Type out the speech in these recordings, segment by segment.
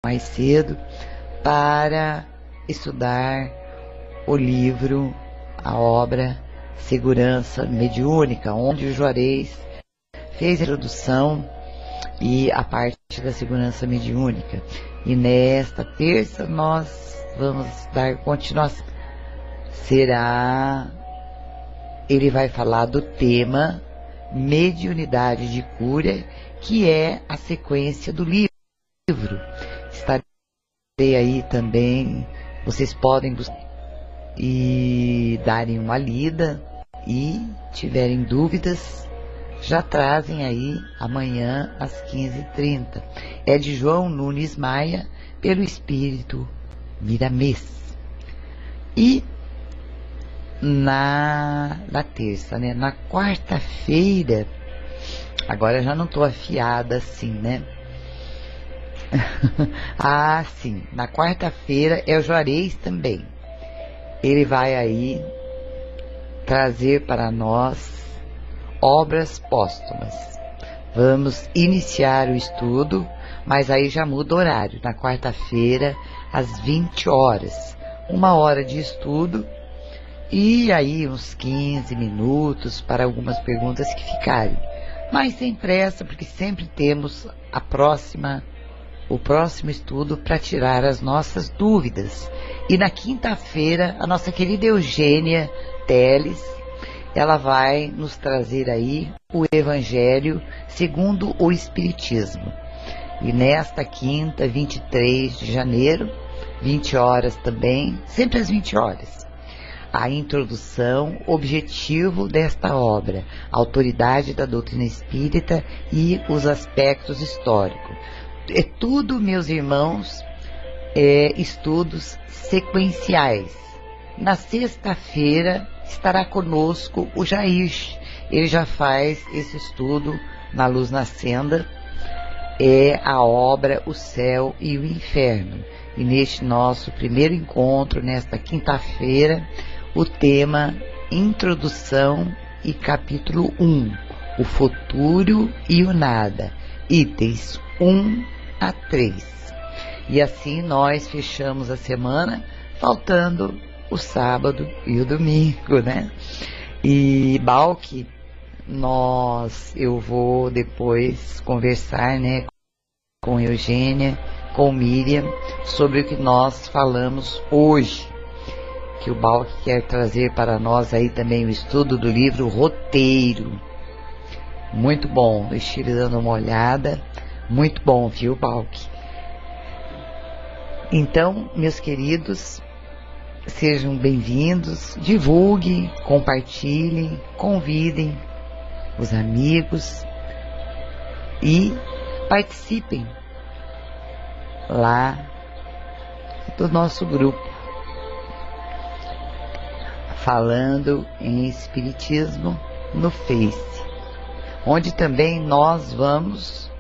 mais cedo para estudar o livro, a obra Segurança Mediúnica, onde o Juarez fez a introdução e a parte da segurança mediúnica. E nesta terça nós vamos dar continuação. Ele vai falar do tema mediunidade de cura, que é a sequência do livro. Estarei aí também, vocês podem buscar e darem uma lida, e tiverem dúvidas, já trazem aí amanhã às 15h30. É de João Nunes Maia, pelo Espírito Miramês. E na terça, né? Na quarta-feira, agora já não estou afiada assim, né? Ah, sim, na quarta-feira é o Juarez também. Ele vai aí trazer para nós obras póstumas. Vamos iniciar o estudo, mas aí já muda o horário. Na quarta-feira, às 20 horas. 1 hora de estudo e aí uns 15 minutos para algumas perguntas que ficarem. Mas sem pressa, porque sempre temos o próximo estudo para tirar as nossas dúvidas. E na quinta-feira, a nossa querida Eugênia Teles, ela vai nos trazer aí o Evangelho segundo o Espiritismo. E nesta quinta, 23 de janeiro, 20 horas também, sempre às 20 horas, a introdução, objetivo desta obra, autoridade da doutrina espírita e os aspectos históricos. É tudo, meus irmãos, estudos sequenciais. Na sexta-feira estará conosco o Jair. Ele já faz esse estudo na Luz na Senda, é a obra O Céu e o Inferno. E neste nosso primeiro encontro, nesta quinta-feira, o tema Introdução e capítulo 1, o futuro e o nada, itens 1 a 3. E assim nós fechamos a semana, faltando o sábado e o domingo, né? E Balque, eu vou depois conversar, né, com Eugênia, com Miriam, sobre o que nós falamos hoje, que o Balque quer trazer para nós aí também o estudo do livro Roteiro. Muito bom, eu estive dando uma olhada, muito bom, viu, Balque? Então, meus queridos, sejam bem-vindos, divulguem, compartilhem, convidem os amigos e participem lá do nosso grupo Falando em Espiritismo no Face, onde também nós vamos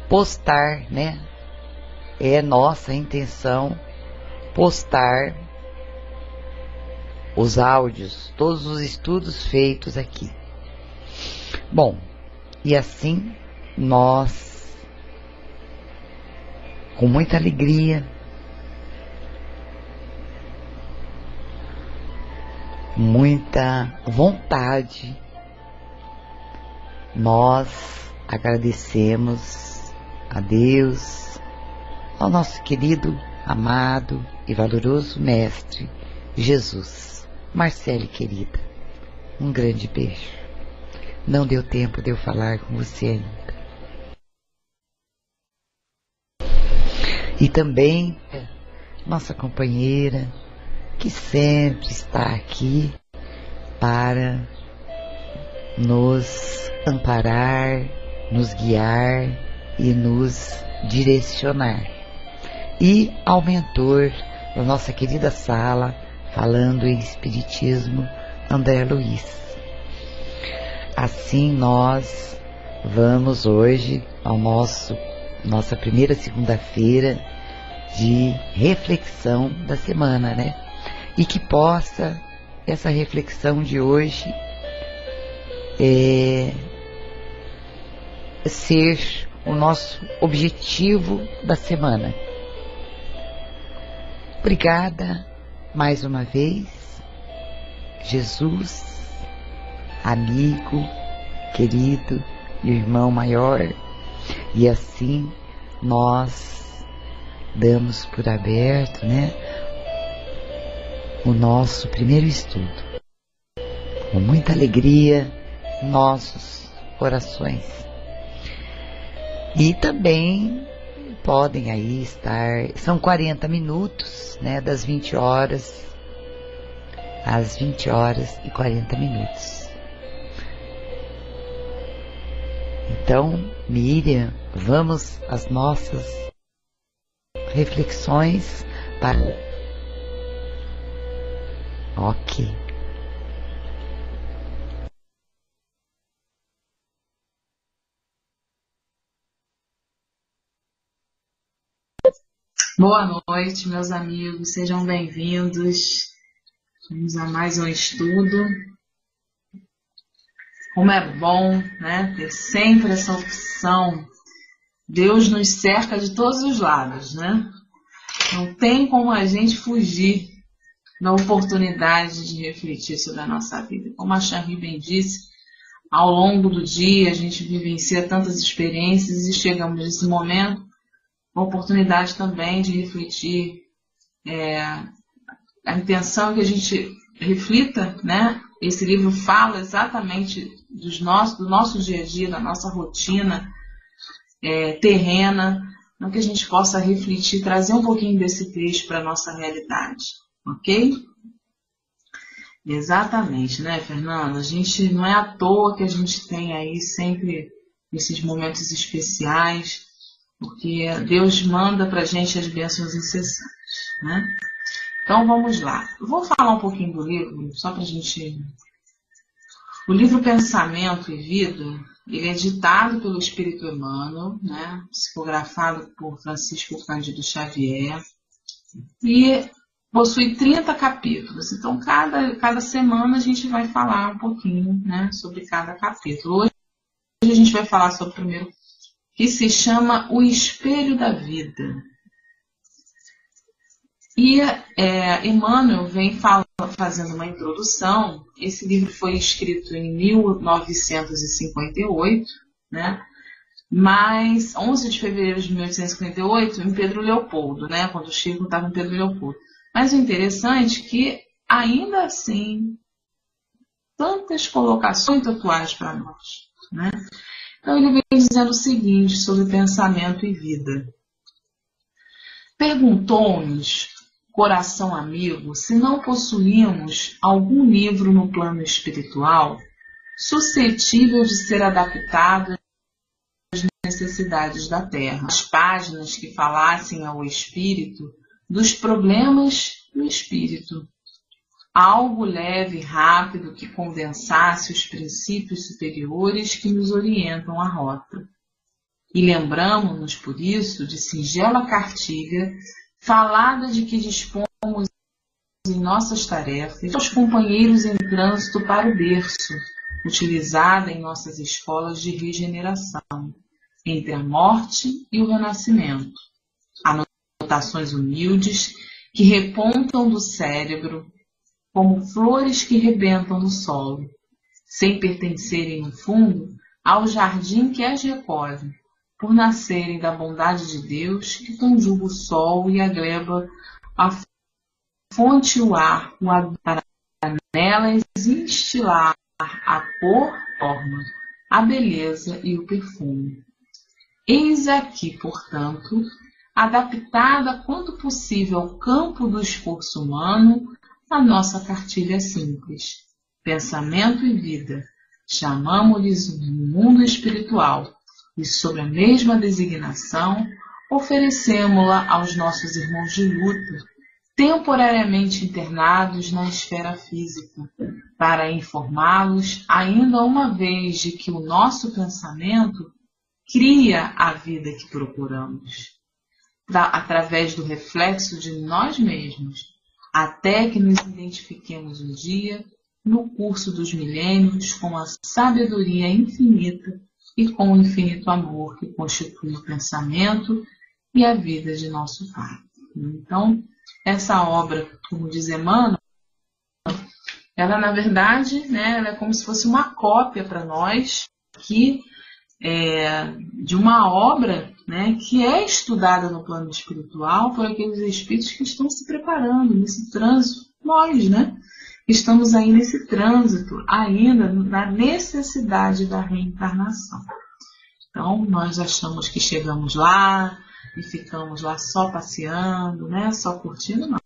postar, né? É nossa intenção postar os áudios, todos os estudos feitos aqui. Bom, e assim nós, com muita alegria, muita vontade, nós agradecemos a Deus, ao nosso querido, amado e valoroso Mestre Jesus. Marcele, querida, um grande beijo. Não deu tempo de eu falar com você ainda. E também nossa companheira, que sempre está aqui para nos amparar, nos guiar e nos direcionar. E ao mentor da nossa querida sala, Falando em Espiritismo, André Luiz. Assim nós vamos hoje ao nossa primeira segunda-feira de reflexão da semana, né? E que possa essa reflexão de hoje ser o nosso objetivo da semana. Obrigada mais uma vez, Jesus, amigo, querido, irmão maior, e assim nós damos por aberto, né, o nosso primeiro estudo, com muita alegria em nossos corações. E também podem aí estar, são 40 minutos, né, das 20 horas às 20 horas e 40 minutos. Então, Miriam, vamos às nossas reflexões para... Ok. Boa noite, meus amigos, sejam bem-vindos. Vamos a mais um estudo. Como é bom, né, ter sempre essa opção. Deus nos cerca de todos os lados, né? Não tem como a gente fugir da oportunidade de refletir sobre a nossa vida. Como a Charri bem disse, ao longo do dia a gente vivencia tantas experiências e chegamos nesse momento, uma oportunidade também de refletir. A intenção é que a gente reflita, né? Esse livro fala exatamente do nosso dia a dia, da nossa rotina terrena, para que a gente possa refletir, trazer um pouquinho desse texto para a nossa realidade, ok? Exatamente, né, Fernanda? A gente não é à toa que a gente tem aí sempre esses momentos especiais, porque Deus manda para a gente as bênçãos incessantes, né? Então vamos lá. Eu vou falar um pouquinho do livro, só para a gente... O livro Pensamento e Vida, ele é ditado pelo Espírito Emmanuel, né? Psicografado por Francisco Cândido Xavier, e possui 30 capítulos. Então, cada semana a gente vai falar um pouquinho, né, sobre cada capítulo. Hoje a gente vai falar sobre o primeiro, que se chama O Espelho da Vida. E Emmanuel vem fazendo uma introdução. Esse livro foi escrito em 1958, né? Mas 11 de fevereiro de 1858, em Pedro Leopoldo, né? Quando o Chico estava em Pedro Leopoldo. Mas o interessante é que, ainda assim, tantas colocações atuais para nós, né? Então ele vem dizendo o seguinte sobre pensamento e vida. Perguntou-nos, coração amigo, se não possuímos algum livro no plano espiritual suscetível de ser adaptado às necessidades da Terra. As páginas que falassem ao espírito dos problemas do espírito. Algo leve e rápido que condensasse os princípios superiores que nos orientam a rota. E lembramo-nos, por isso, de singela cartilha falada de que dispomos em nossas tarefas aos companheiros em trânsito para o berço, utilizada em nossas escolas de regeneração, entre a morte e o renascimento. Anotações humildes que repontam do cérebro, como flores que rebentam no solo, sem pertencerem, no fundo, ao jardim que as recolhe, por nascerem da bondade de Deus que conjuga o sol e a gleba, a fonte e o ar, para nelas instilar a cor, forma, a beleza e o perfume. Eis aqui, portanto, adaptada quanto possível ao campo do esforço humano, a nossa cartilha simples. Pensamento e vida, chamamo-lhes um mundo espiritual, e sob a mesma designação, oferecemo-la aos nossos irmãos de luta, temporariamente internados na esfera física, para informá-los ainda uma vez de que o nosso pensamento cria a vida que procuramos, através do reflexo de nós mesmos, até que nos identifiquemos um dia, no curso dos milênios, com a sabedoria infinita e com o infinito amor que constitui o pensamento e a vida de nosso Pai. Então, essa obra, como diz Emmanuel, ela na verdade, né, ela é como se fosse uma cópia para nós de uma obra, né, que é estudada no plano espiritual por aqueles espíritos que estão se preparando nesse trânsito. Nós, né, estamos aí nesse trânsito, ainda na necessidade da reencarnação. Então, nós achamos que chegamos lá e ficamos lá só passeando, né, só curtindo. Não,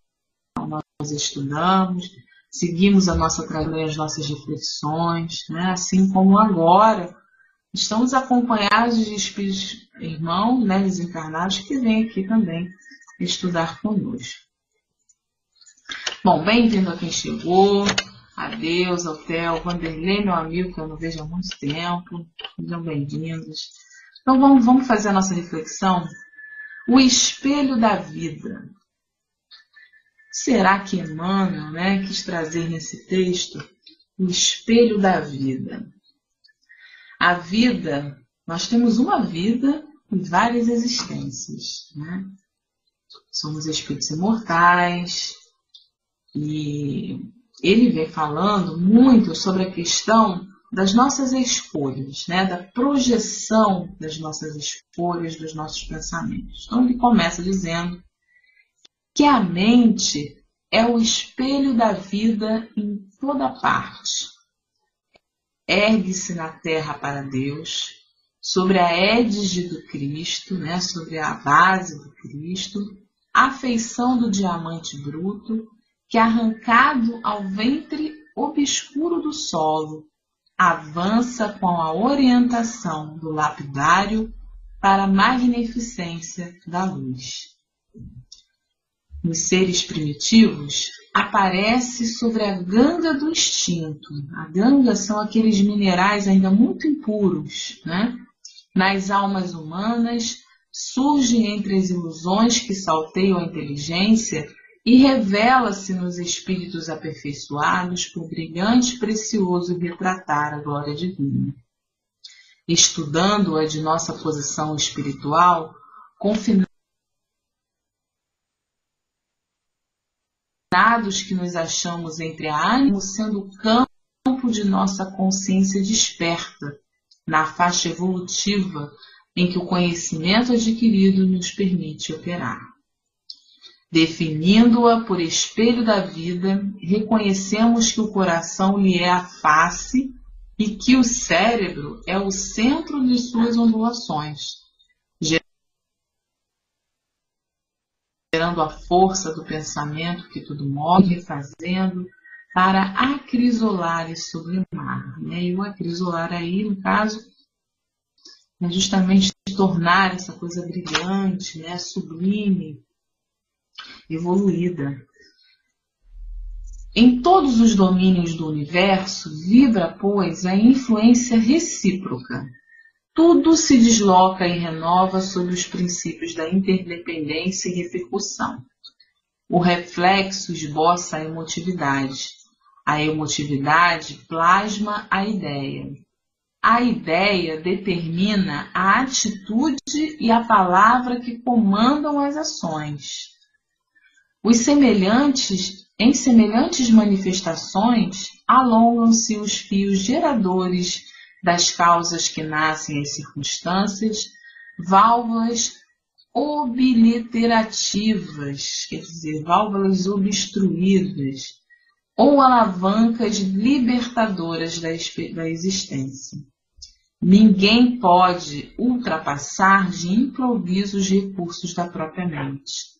nós estudamos, seguimos a nossa trajetória, as nossas reflexões, né, assim como agora estamos acompanhados de espíritos irmãos, né, desencarnados, que vêm aqui também estudar conosco. Bom, bem-vindo a quem chegou. Adeus, ao Theo, Vanderlei, meu amigo, que eu não vejo há muito tempo. Sejam bem-vindos. Então vamos fazer a nossa reflexão. O espelho da vida. Será que Emmanuel, né, quis trazer nesse texto o espelho da vida? A vida, nós temos uma vida e várias existências, né? Somos espíritos imortais e ele vem falando muito sobre a questão das nossas escolhas, né? Da projeção das nossas escolhas, dos nossos pensamentos. Então ele começa dizendo que a mente é o espelho da vida em toda parte. Ergue-se na terra para Deus, sobre a égide do Cristo, né, sobre a base do Cristo, a feição do diamante bruto, que arrancado ao ventre obscuro do solo, avança com a orientação do lapidário para a magnificência da luz. Nos seres primitivos, aparece sobre a ganga do instinto. A ganga são aqueles minerais ainda muito impuros, né? Nas almas humanas, surge entre as ilusões que salteiam a inteligência e revela-se nos espíritos aperfeiçoados por brilhante e precioso retratar a glória divina. Estudando-a de nossa posição espiritual, confinados que nos achamos entre a ânimo, sendo o campo de nossa consciência desperta, na faixa evolutiva em que o conhecimento adquirido nos permite operar. Definindo-a por espelho da vida, reconhecemos que o coração lhe é a face e que o cérebro é o centro de suas ondulações, gerando a força do pensamento que tudo move, refazendo para acrisolar e sublimar. E o acrisolar aí, no caso, é justamente tornar essa coisa brilhante, né, sublime, evoluída. Em todos os domínios do universo vibra, pois, a influência recíproca. Tudo se desloca e renova sob os princípios da interdependência e repercussão. O reflexo esboça a emotividade. A emotividade plasma a ideia. A ideia determina a atitude e a palavra que comandam as ações. Em semelhantes manifestações, alongam-se os fios geradores das causas que nascem as circunstâncias, válvulas obliterativas, quer dizer, válvulas obstruídas, ou alavancas libertadoras da existência. Ninguém pode ultrapassar de improviso os recursos da própria mente.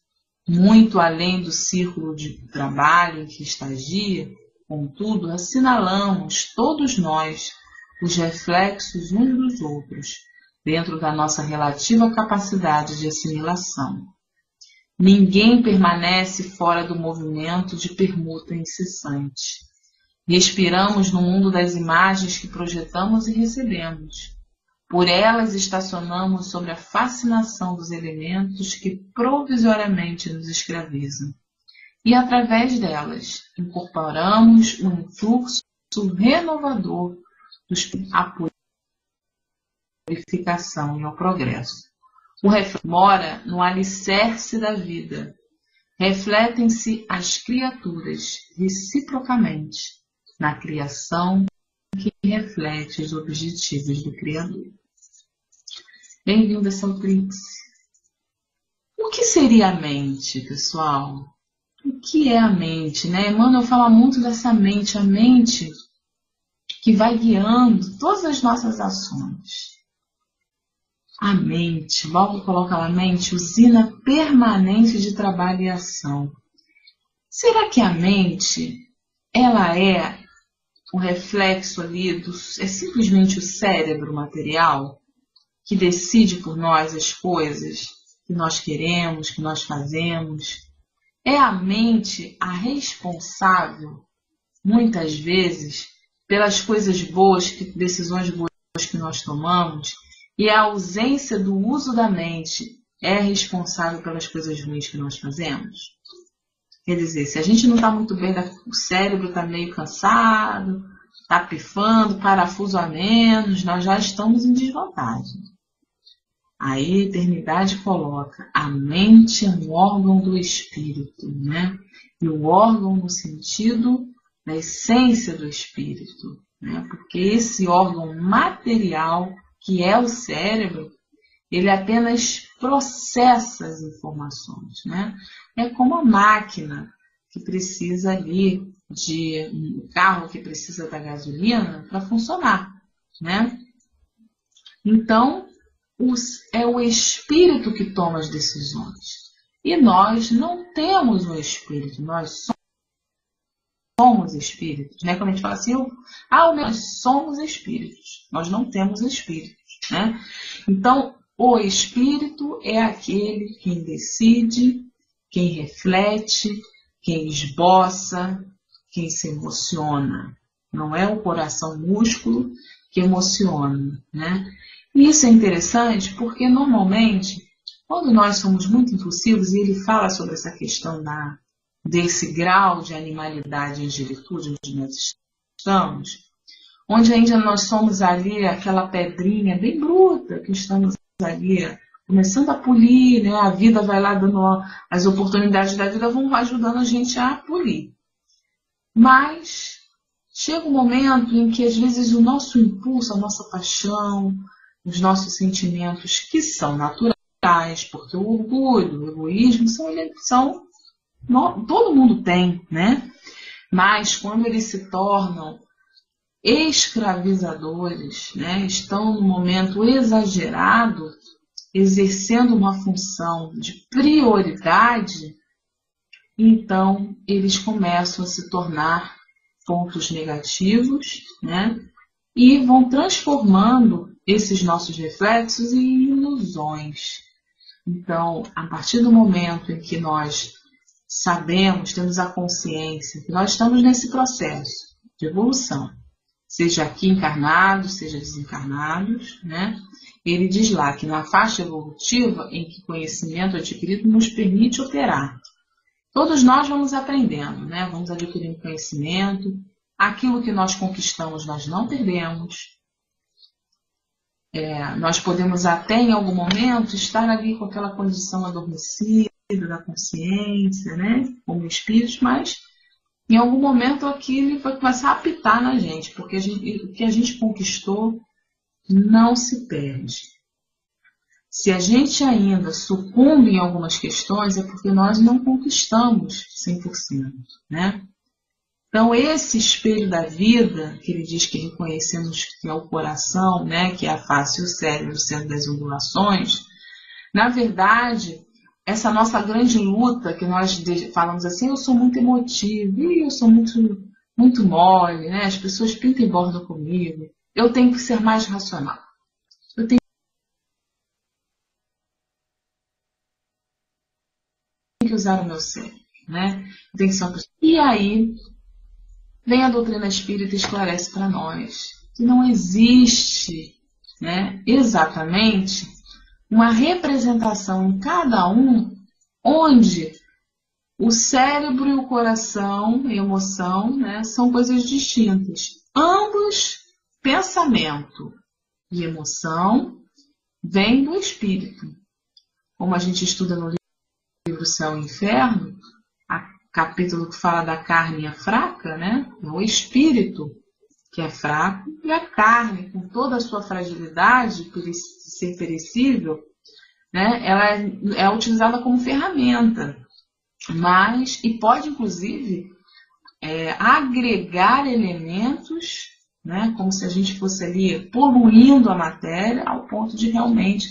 Muito além do círculo de trabalho em que estagia, contudo, assinalamos todos nós os reflexos uns dos outros, dentro da nossa relativa capacidade de assimilação. Ninguém permanece fora do movimento de permuta incessante. Respiramos no mundo das imagens que projetamos e recebemos. Por elas estacionamos sobre a fascinação dos elementos que provisoriamente nos escravizam. E através delas incorporamos o influxo renovador dos glorificação e ao progresso. O reflexo mora no alicerce da vida. Refletem-se as criaturas reciprocamente na criação que reflete os objetivos do Criador. Bem-vindo a Saltrix. O que seria a mente, pessoal? O que é a mente, né? Emmanuel fala muito dessa mente, a mente que vai guiando todas as nossas ações. A mente, logo coloca a mente, usina permanente de trabalho e ação. Será que a mente, ela é o reflexo ali, é simplesmente o cérebro material que decide por nós as coisas que nós queremos, que nós fazemos? É a mente a responsável, muitas vezes, pelas coisas boas, decisões boas que nós tomamos? E a ausência do uso da mente é responsável pelas coisas ruins que nós fazemos? Quer dizer, se a gente não está muito bem, o cérebro está meio cansado, está pifando, parafuso a menos, nós já estamos em desvantagem. Aí a eternidade coloca, a mente é um órgão do espírito, né? E o órgão no sentido da essência do espírito, né? Porque esse órgão material, que é o cérebro, ele apenas processa as informações, né? É como a máquina que precisa ali de um carro que precisa da gasolina para funcionar, né? Então, é o espírito que toma as decisões. E nós não temos um espírito, nós somos espíritos, né? Quando a gente fala assim, nós somos espíritos, nós não temos espíritos, né? Então, o espírito é aquele quem decide, quem reflete, quem esboça, quem se emociona. Não é o coração músculo que emociona, né? E isso é interessante porque, normalmente, quando nós somos muito impulsivos, e ele fala sobre essa questão desse grau de animalidade e angelitude onde nós estamos, onde ainda nós somos ali aquela pedrinha bem bruta, que estamos ali começando a polir, né? A vida vai lá dando, as oportunidades da vida vão ajudando a gente a polir. Mas chega um momento em que, às vezes, o nosso impulso, a nossa paixão, os nossos sentimentos, que são naturais, porque o orgulho, o egoísmo, todo mundo tem, né? Mas quando eles se tornam escravizadores, né? Estão no momento exagerado, exercendo uma função de prioridade, então eles começam a se tornar pontos negativos, né? E vão transformando esses nossos reflexos em ilusões. Então, a partir do momento em que nós sabemos, temos a consciência que nós estamos nesse processo de evolução, seja aqui encarnados, seja desencarnados, né? Ele diz lá que na faixa evolutiva em que conhecimento adquirido nos permite operar. Todos nós vamos aprendendo, né? Vamos adquirindo conhecimento. Aquilo que nós conquistamos, nós não perdemos. Nós podemos até, em algum momento, estar ali com aquela condição adormecida da consciência, né? Como espíritos, mas em algum momento aquilo vai começar a apitar na gente, porque o que a gente conquistou não se perde. Se a gente ainda sucumbe em algumas questões, é porque nós não conquistamos 100%, né? Então, esse espelho da vida, que ele diz que reconhecemos que é o coração, né, que é a face e o cérebro, o centro das ondulações, na verdade, essa nossa grande luta, que nós falamos assim, eu sou muito emotivo, eu sou muito mole, né? As pessoas pintam e bordam comigo, eu tenho que ser mais racional. Eu tenho que usar o meu cérebro, né? Eu tenho que ser uma pessoa... E aí vem a doutrina espírita e esclarece para nós que não existe, né, exatamente uma representação em cada um onde o cérebro e o coração e a emoção, né, são coisas distintas. Ambos, pensamento e emoção vem do espírito. Como a gente estuda no livro Céu e Inferno, capítulo que fala da carne é fraca, né? É o espírito que é fraco, e a carne, com toda a sua fragilidade, por ser perecível, né? Ela é utilizada como ferramenta, e pode, inclusive, agregar elementos, né? Como se a gente fosse ali poluindo a matéria, ao ponto de realmente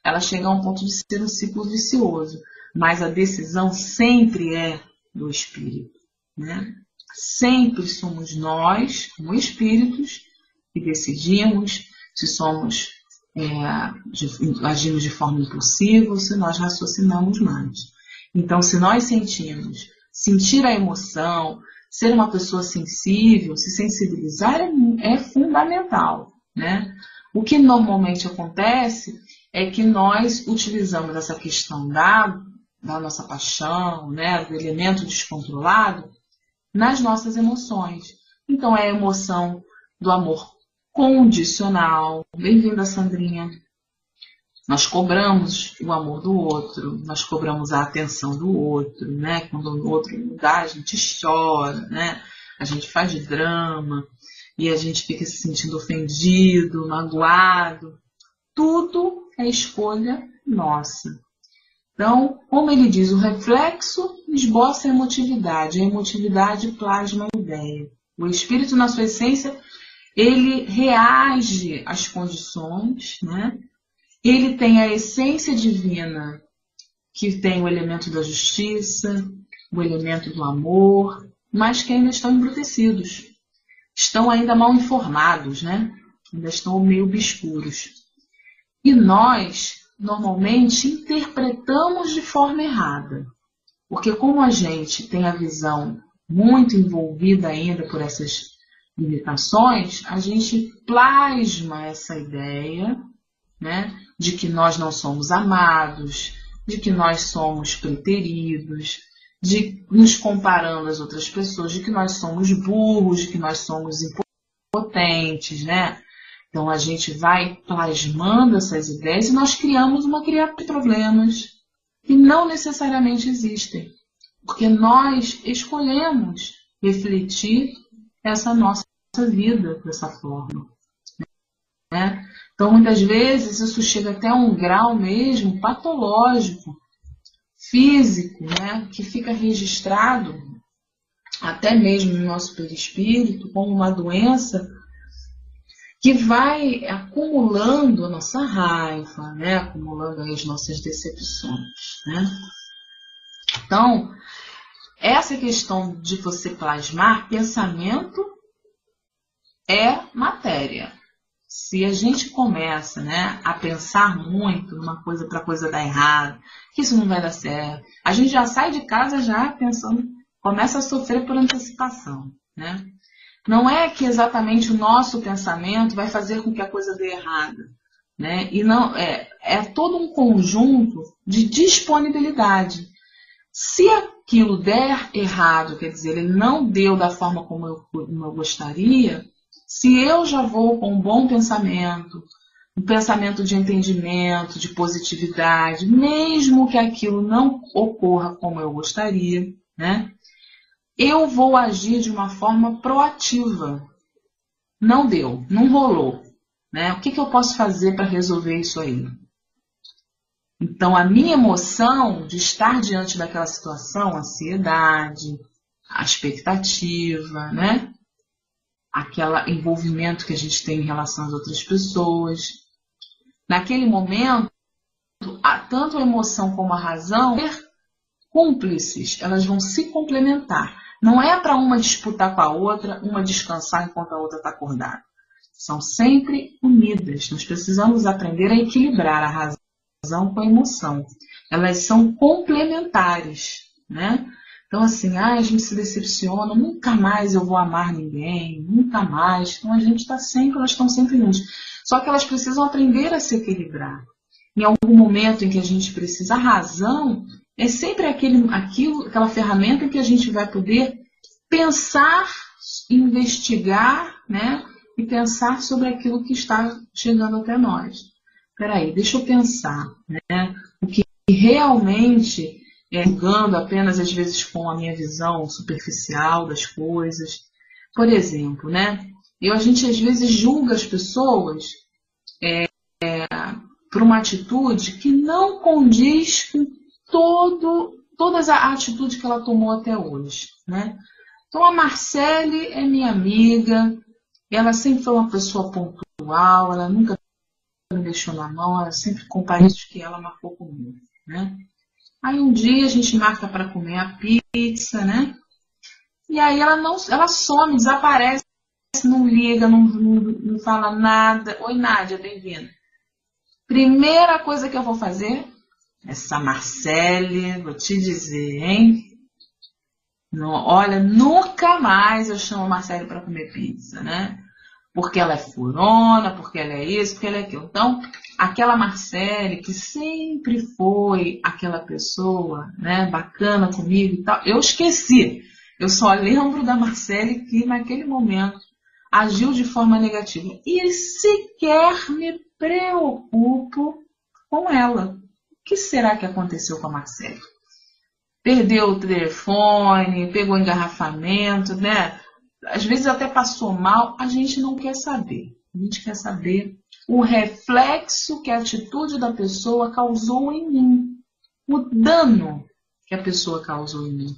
ela chegar a um ponto de ser um ciclo vicioso. Mas a decisão sempre é do espírito, né? Sempre somos nós, como espíritos, que decidimos se somos agimos de forma impulsiva ou se nós raciocinamos mais. Então, se nós sentir a emoção, ser uma pessoa sensível, se sensibilizar é fundamental, né? O que normalmente acontece é que nós utilizamos essa questão da nossa paixão, né, do elemento descontrolado, nas nossas emoções. Então, é a emoção do amor condicional. Bem-vinda, Sandrinha. Nós cobramos o amor do outro, nós cobramos a atenção do outro, né? Quando o outro não dá, a gente chora, né? A gente faz drama e a gente fica se sentindo ofendido, magoado. Tudo é escolha nossa. Então, como ele diz, o reflexo esboça a emotividade plasma a ideia. O espírito, na sua essência, ele reage às condições, né? Ele tem a essência divina, que tem o elemento da justiça, o elemento do amor, mas que ainda estão embrutecidos. Estão ainda mal informados, né? Ainda estão meio obscuros. E nós, normalmente, interpretamos de forma errada. Porque como a gente tem a visão muito envolvida ainda por essas limitações, a gente plasma essa ideia, né, de que nós não somos amados, de que nós somos preteridos, de nos comparando às outras pessoas, de que nós somos burros, de que nós somos impotentes, né? Então a gente vai plasmando essas ideias e nós criamos uma criação de problemas que não necessariamente existem, porque nós escolhemos refletir essa nossa vida dessa forma, né? Então, muitas vezes, isso chega até a um grau mesmo patológico, físico, né? Que fica registrado, até mesmo no nosso perispírito, como uma doença que vai acumulando a nossa raiva, né? Acumulando as nossas decepções, né? Então, essa questão de você plasmar, pensamento é matéria. Se a gente começa, né, a pensar muito numa coisa para a coisa dar errado, que isso não vai dar certo, a gente já sai de casa já pensando, começa a sofrer por antecipação, né? Não é que exatamente o nosso pensamento vai fazer com que a coisa dê errado, né? E não é todo um conjunto de disponibilidade. Se aquilo der errado, quer dizer, ele não deu da forma como eu gostaria. Se eu já vou com um bom pensamento, um pensamento de entendimento, de positividade, mesmo que aquilo não ocorra como eu gostaria, né? Eu vou agir de uma forma proativa. Não deu, não rolou, né? O que eu posso fazer para resolver isso aí? Então, a minha emoção de estar diante daquela situação, a ansiedade, a expectativa, né? Aquele envolvimento que a gente tem em relação às outras pessoas. Naquele momento, tanto a emoção como a razão vão ser cúmplices, elas vão se complementar. Não é para uma disputar com a outra, uma descansar enquanto a outra está acordada. São sempre unidas. Nós precisamos aprender a equilibrar a razão com a emoção. Elas são complementares, né? Então, assim, a gente se decepciona, nunca mais eu vou amar ninguém, nunca mais. Então, elas estão sempre juntas. Só que elas precisam aprender a se equilibrar. Em algum momento em que a gente precisa, a razão é sempre aquela ferramenta em que a gente vai poder pensar, investigar, né? e pensar sobre aquilo que está chegando até nós. Peraí, deixa eu pensar, né? O que realmente julgando apenas às vezes com a minha visão superficial das coisas. Por exemplo, né? A gente às vezes julga as pessoas por uma atitude que não condiz com toda a atitude que ela tomou até hoje, né? Então a Marcele é minha amiga, ela sempre foi uma pessoa pontual, ela nunca me deixou na mão, ela sempre compareceu que ela marcou comigo, né? Aí um dia a gente marca para comer a pizza, né? E aí ela some, desaparece, não liga, não fala nada. Oi, Nádia, bem-vinda. Primeira coisa que eu vou fazer, essa Marcele, vou te dizer, hein? Não, olha, nunca mais eu chamo a Marcele para comer pizza, né? Porque ela é furona, porque ela é isso, porque ela é aquilo. Então, aquela Marcele que sempre foi aquela pessoa, né, bacana comigo e tal, eu esqueci. Eu só lembro da Marcele que naquele momento agiu de forma negativa. E sequer me preocupo com ela. O que será que aconteceu com a Marcele? Perdeu o telefone, pegou engarrafamento, né? Às vezes até passou mal, a gente não quer saber. A gente quer saber o reflexo que a atitude da pessoa causou em mim. O dano que a pessoa causou em mim.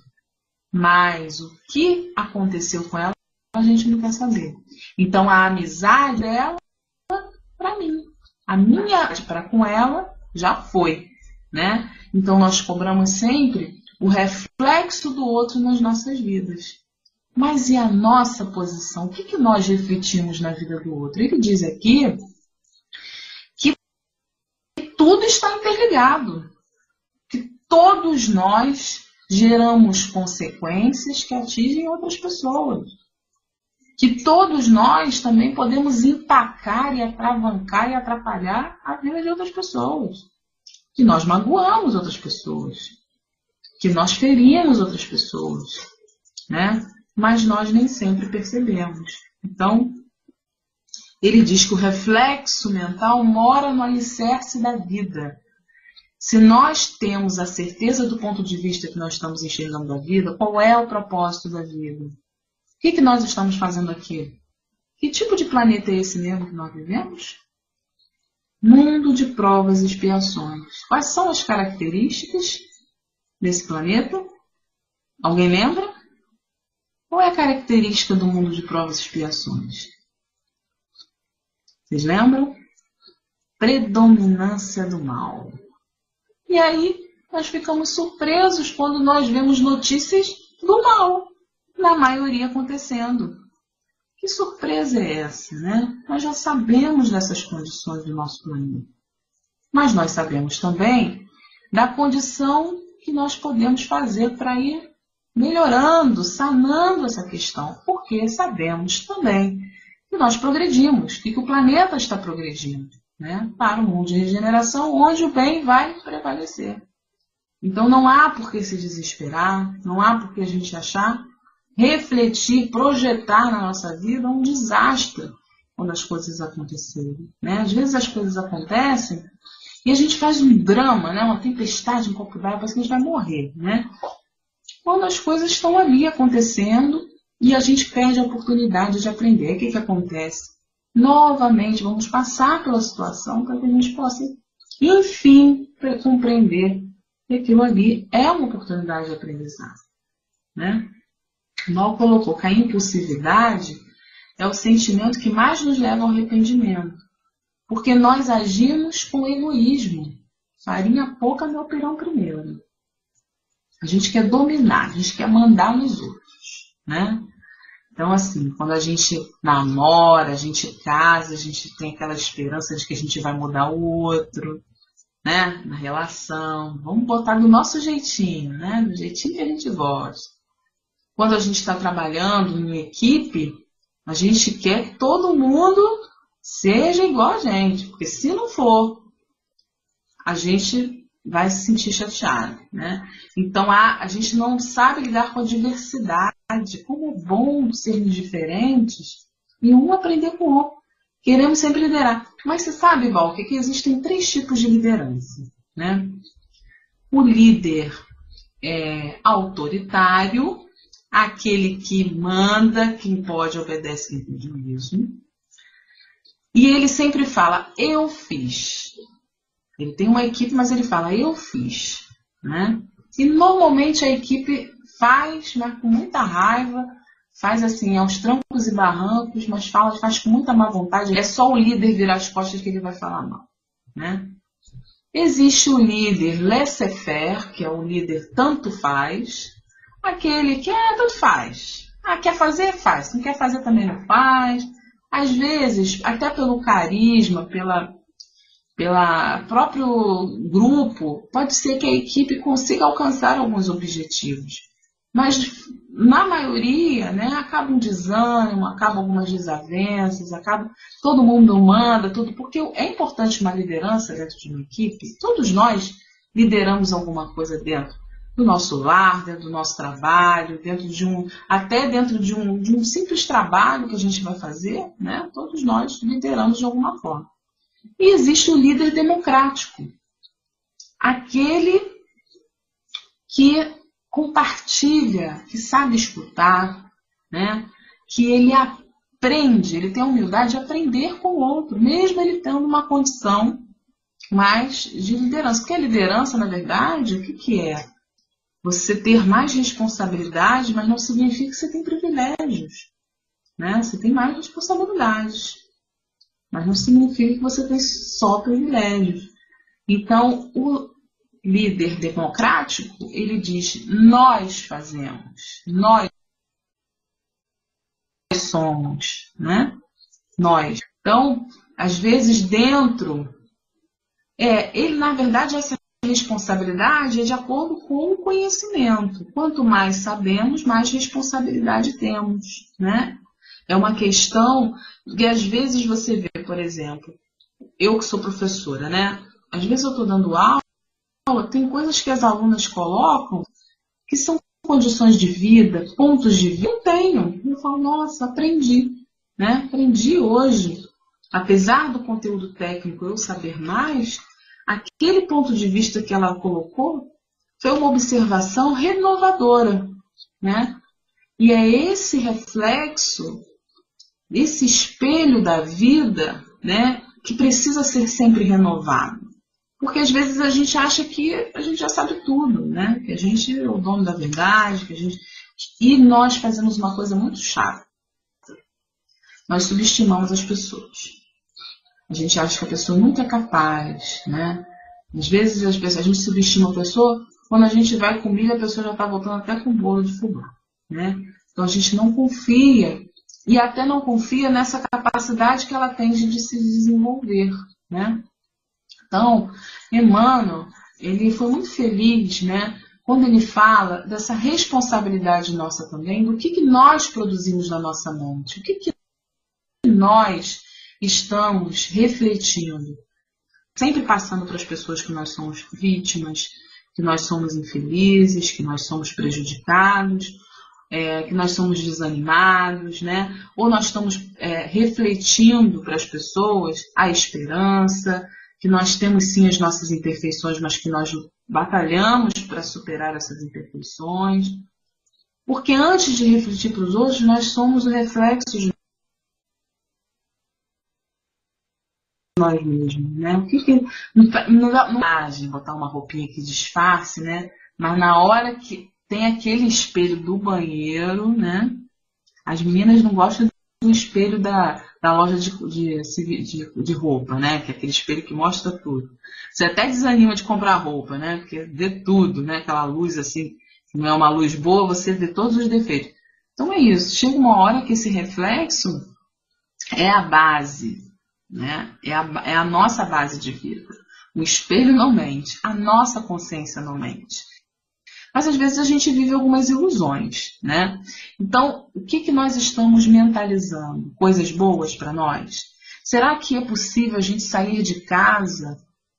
Mas o que aconteceu com ela, a gente não quer saber. Então a amizade dela, para mim. A minha para com ela já foi, né? Então nós cobramos sempre o reflexo do outro nas nossas vidas. Mas e a nossa posição? O que nós refletimos na vida do outro? Ele diz aqui que tudo está interligado. Que todos nós geramos consequências que atingem outras pessoas. Que todos nós também podemos empacar e atravancar e atrapalhar a vida de outras pessoas. Que nós magoamos outras pessoas. Que nós ferimos outras pessoas. Né? Mas nós nem sempre percebemos. Então, ele diz que o reflexo mental mora no alicerce da vida. Se nós temos a certeza do ponto de vista que nós estamos enxergando a vida, qual é o propósito da vida? O que nós estamos fazendo aqui? Que tipo de planeta é esse mesmo que nós vivemos? Mundo de provas e expiações. Quais são as características desse planeta? Alguém lembra? Qual é a característica do mundo de provas e expiações? Vocês lembram? Predominância do mal. E aí nós ficamos surpresos quando nós vemos notícias do mal, na maioria acontecendo. Que surpresa é essa, né? Nós já sabemos dessas condições do nosso planeta. Mas nós sabemos também da condição que nós podemos fazer para ir melhorando, sanando essa questão. Porque sabemos também que nós progredimos, que o planeta está progredindo, né? Para um mundo de regeneração onde o bem vai prevalecer. Então não há por que se desesperar, não há por que a gente achar, refletir, projetar na nossa vida um desastre quando as coisas acontecerem, né? Às vezes as coisas acontecem e a gente faz um drama, né? Uma tempestade, um copo d'água, parece que a gente vai morrer, né? Quando as coisas estão ali acontecendo e a gente perde a oportunidade de aprender. O que acontece? Novamente vamos passar pela situação para que a gente possa, enfim, compreender que aquilo ali é uma oportunidade de aprendizado, né? Mal colocou que a impulsividade é o sentimento que mais nos leva ao arrependimento, porque nós agimos com egoísmo. Farinha pouca, meu pirão primeiro. A gente quer dominar, a gente quer mandar nos outros, né? Então, assim, quando a gente namora, a gente casa, a gente tem aquela esperança de que a gente vai mudar o outro, né? Na relação. Vamos botar do nosso jeitinho, né? Do jeitinho que a gente gosta. Quando a gente está trabalhando em equipe, a gente quer que todo mundo seja igual a gente. Porque se não for, a gente vai se sentir chateado, né? Então a gente não sabe lidar com a diversidade. Como é bom sermos diferentes, e um aprender com o outro. Queremos sempre liderar. Mas você sabe, Valker, que existem 3 tipos de liderança, né? O líder autoritário, aquele que manda, quem pode obedece, quem tem juízo. E ele sempre fala, eu fiz. Ele tem uma equipe, mas ele fala, eu fiz, né? E normalmente a equipe faz, mas com muita raiva, faz assim, aos trancos e barrancos, mas faz com muita má vontade. É só o líder virar as costas que ele vai falar mal, né? Existe o líder laissez-faire, que é o líder tanto faz, aquele que tanto faz. Quer fazer, faz. Não quer fazer, também não faz. Às vezes, até pelo carisma, pela próprio grupo, pode ser que a equipe consiga alcançar alguns objetivos. Mas, na maioria, né, acaba um desânimo, acaba algumas desavenças, todo mundo manda, tudo, porque é importante uma liderança dentro de uma equipe. Todos nós lideramos alguma coisa dentro do nosso lar, dentro do nosso trabalho, até dentro de um simples trabalho que a gente vai fazer, né? Todos nós lideramos de alguma forma. E existe o líder democrático, aquele que compartilha, que sabe escutar, né? Que ele aprende, ele tem a humildade de aprender com o outro, mesmo ele tendo uma condição mais de liderança. Porque a liderança, na verdade, o que é? Você ter mais responsabilidade, mas não significa que você tem privilégios, né? Você tem mais responsabilidades, mas não significa que você tem só privilégios. Então, o líder democrático, ele diz, nós fazemos, nós somos, né? Nós. Então, às vezes ele na verdade essa responsabilidade é de acordo com o conhecimento. Quanto mais sabemos, mais responsabilidade temos, né? É uma questão que às vezes você vê, por exemplo, eu que sou professora, né? Às vezes eu estou dando aula, tem coisas que as alunas colocam que são condições de vida, pontos de vida. Eu tenho. Eu falo, nossa, aprendi, né? Aprendi hoje. Apesar do conteúdo técnico eu saber mais, aquele ponto de vista que ela colocou foi uma observação renovadora, né? E é esse reflexo, esse espelho da vida, né, que precisa ser sempre renovado. Porque às vezes a gente acha que a gente já sabe tudo, né? Que a gente é o dono da verdade, e nós fazemos uma coisa muito chata. Nós subestimamos as pessoas. A gente acha que a pessoa nunca é capaz, né? Às vezes a gente subestima a pessoa, quando a gente vai comer, a pessoa já está voltando até com bolo de fubá, né? Então a gente não confia, e até não confia nessa capacidade que ela tem de se desenvolver, né? Então, Emmanuel, ele foi muito feliz, né, quando ele fala dessa responsabilidade nossa também, do que nós produzimos na nossa mente, o que nós estamos refletindo, sempre passando para as pessoas que nós somos vítimas, que nós somos infelizes, que nós somos prejudicados, que nós somos desanimados, né? Ou nós estamos refletindo para as pessoas a esperança, que nós temos sim as nossas imperfeições, mas que nós batalhamos para superar essas imperfeições. Porque antes de refletir para os outros, nós somos o reflexo de nós mesmos, né? O que não dá botar uma roupinha que disfarce, né? Mas na hora que tem aquele espelho do banheiro, né? As meninas não gostam do espelho da loja de roupa, né? Que é aquele espelho que mostra tudo. Você até desanima de comprar roupa, né? Porque vê tudo, né? Aquela luz assim, que não é uma luz boa, você vê todos os defeitos. Então é isso. Chega uma hora que esse reflexo é a base, né? É a nossa base de vida. O espelho não mente, a nossa consciência não mente. Mas às vezes a gente vive algumas ilusões, né? Então, o que nós estamos mentalizando? Coisas boas para nós? Será que é possível a gente sair de casa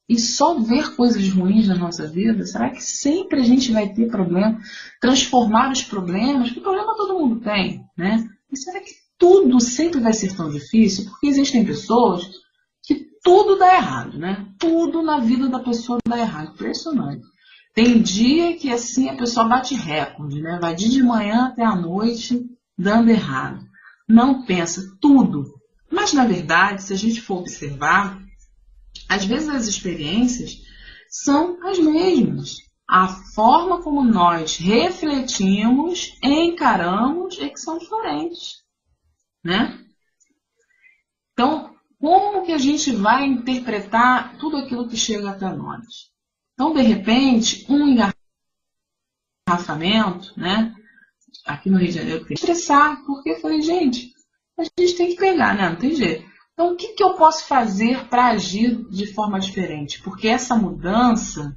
e só ver coisas ruins na nossa vida? Será que sempre a gente vai ter problema? Transformar os problemas? Porque problema todo mundo tem, né? E será que tudo sempre vai ser tão difícil, porque existem pessoas que tudo dá errado, né? Tudo na vida da pessoa dá errado. Impressionante. Tem dia que assim a pessoa bate recorde, né? Vai de manhã até a noite dando errado. Não pensa tudo. Mas na verdade, se a gente for observar, às vezes as experiências são as mesmas. A forma como nós refletimos, encaramos, é que são diferentes, né? Então, como que a gente vai interpretar tudo aquilo que chega até nós? Então, de repente, um engarrafamento, né? Aqui no Rio de Janeiro tem que estressar, porque eu falei, gente, a gente tem que pegar, né? Não tem jeito. Então, o que eu posso fazer para agir de forma diferente? Porque essa mudança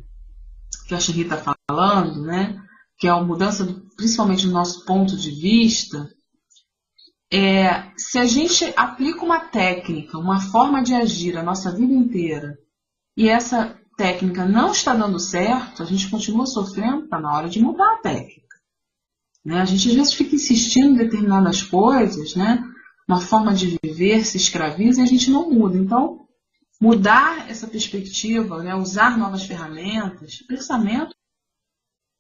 que a Shri está falando, né? Que é a mudança, principalmente do nosso ponto de vista, se a gente aplica uma técnica, uma forma de agir a nossa vida inteira, e essa técnica não está dando certo, a gente continua sofrendo, está na hora de mudar a técnica, né? A gente às vezes fica insistindo em determinadas coisas, né? Uma forma de viver, se escraviza e a gente não muda. Então, mudar essa perspectiva, né? Usar novas ferramentas, o pensamento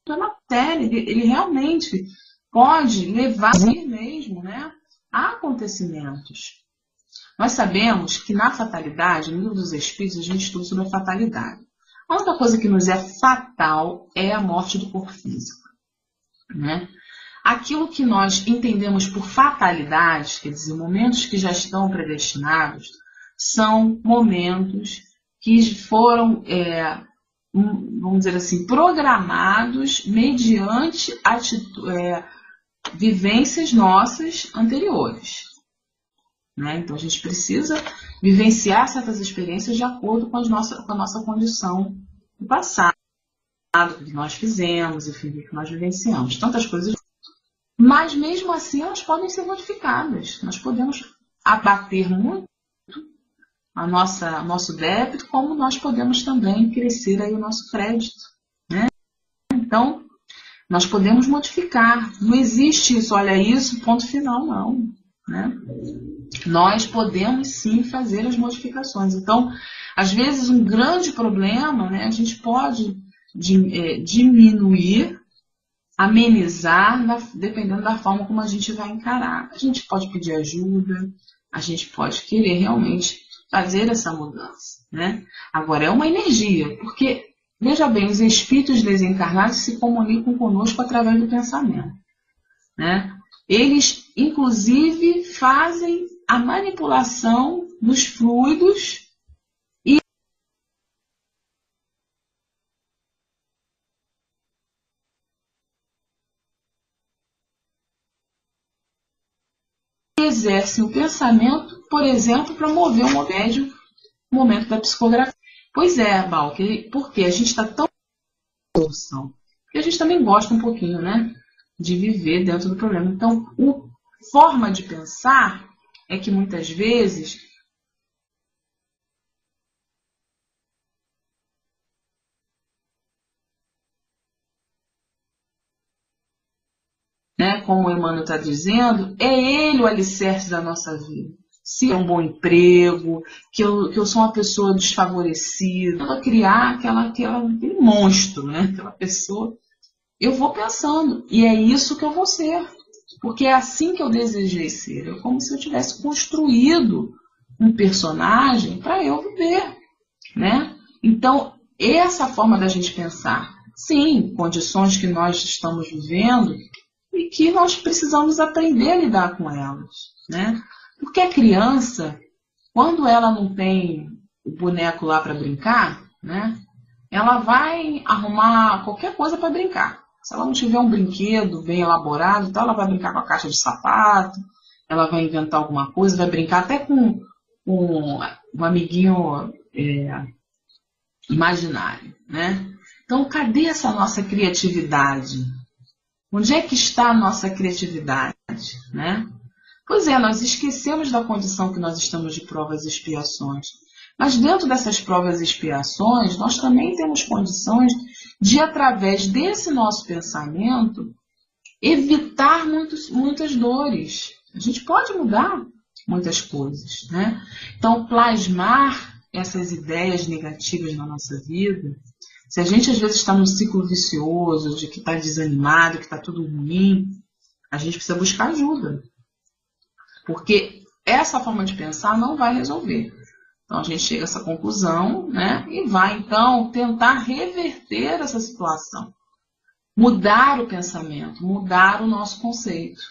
é matéria, ele realmente pode levar a si mesmo, né? A acontecimentos. Nós sabemos que na fatalidade, no livro dos Espíritos, a gente estuda sobre a fatalidade. A única coisa que nos é fatal é a morte do corpo físico, né? Aquilo que nós entendemos por fatalidade, quer dizer, momentos que já estão predestinados, são momentos que foram, vamos dizer assim, programados mediante vivências nossas anteriores, né? Então a gente precisa vivenciar certas experiências de acordo com a nossa condição do passado, o que nós fizemos, enfim, o que nós vivenciamos. Tantas coisas. Mas mesmo assim elas podem ser modificadas. Nós podemos abater muito nosso débito, como nós podemos também crescer aí o nosso crédito, né? Então, nós podemos modificar. Não existe isso, olha isso, ponto final, não, né? Nós podemos sim fazer as modificações. Então, às vezes um grande problema, né, a gente pode diminuir, amenizar, dependendo da forma como a gente vai encarar. A gente pode pedir ajuda, a gente pode querer realmente fazer essa mudança, né? Agora, é uma energia, porque, veja bem, os espíritos desencarnados se comunicam conosco através do pensamento, né? Eles, inclusive, fazem a manipulação dos fluidos e exercem o pensamento, por exemplo, para mover o médium no momento da psicografia. Pois é, Bal, porque a gente está tão solução, porque a gente também gosta um pouquinho, né, de viver dentro do problema. Então, a forma de pensar é que muitas vezes né, como o Emmanuel está dizendo, é ele o alicerce da nossa vida. Se é um bom emprego, que eu sou uma pessoa desfavorecida, ela criar aquele monstro, né, aquela pessoa, eu vou pensando, e é isso que eu vou ser, porque é assim que eu desejei ser. É como se eu tivesse construído um personagem para eu viver, né? Então, essa forma da gente pensar, sim, condições que nós estamos vivendo e que nós precisamos aprender a lidar com elas, né? Porque a criança, quando ela não tem o boneco lá para brincar, né? Ela vai arrumar qualquer coisa para brincar. Se ela não tiver um brinquedo bem elaborado, então ela vai brincar com a caixa de sapato, ela vai inventar alguma coisa, vai brincar até com um amiguinho imaginário, né? Então, cadê essa nossa criatividade? Onde é que está a nossa criatividade, né? Pois é, nós esquecemos da condição que nós estamos de provas e expiações. Mas dentro dessas provas e expiações, nós também temos condições de, através desse nosso pensamento, evitar muitas dores, A gente pode mudar muitas coisas, né? Então, plasmar essas ideias negativas na nossa vida, se a gente às vezes está num ciclo vicioso, de que está desanimado, que está tudo ruim, a gente precisa buscar ajuda. Porque essa forma de pensar não vai resolver. Então, a gente chega a essa conclusão, né? E vai, então, tentar reverter essa situação. Mudar o pensamento, mudar o nosso conceito,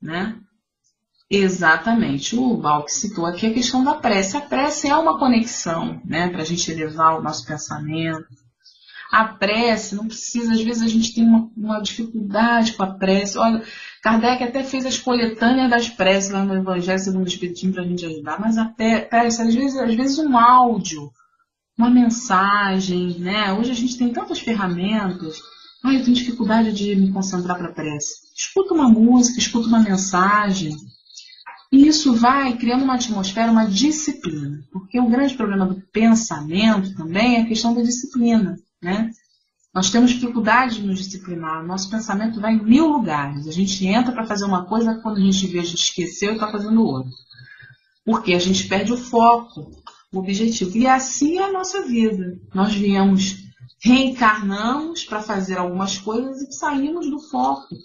né? Exatamente. O Balk citou aqui a questão da prece. A prece é uma conexão, né? Para a gente elevar o nosso pensamento. A prece não precisa, às vezes a gente tem uma dificuldade com a prece. Olha, Kardec até fez as coletâneas das preces lá no Evangelho segundo o Espiritismo para a gente ajudar, mas a prece, às vezes um áudio, uma mensagem, né? Hoje a gente tem tantas ferramentas. Eu tenho dificuldade de me concentrar para a prece. Escuta uma música, escuta uma mensagem. E isso vai criando uma atmosfera, uma disciplina. Porque o grande problema do pensamento também é a questão da disciplina, né? Nós temos dificuldade de nos disciplinar. Nosso pensamento vai em 1000 lugares. A gente entra para fazer uma coisa, quando a gente vê, a gente esqueceu e está fazendo outra. Porque a gente perde o foco, o objetivo. E assim é a nossa vida. Nós viemos, reencarnamos para fazer algumas coisas e saímos do foco.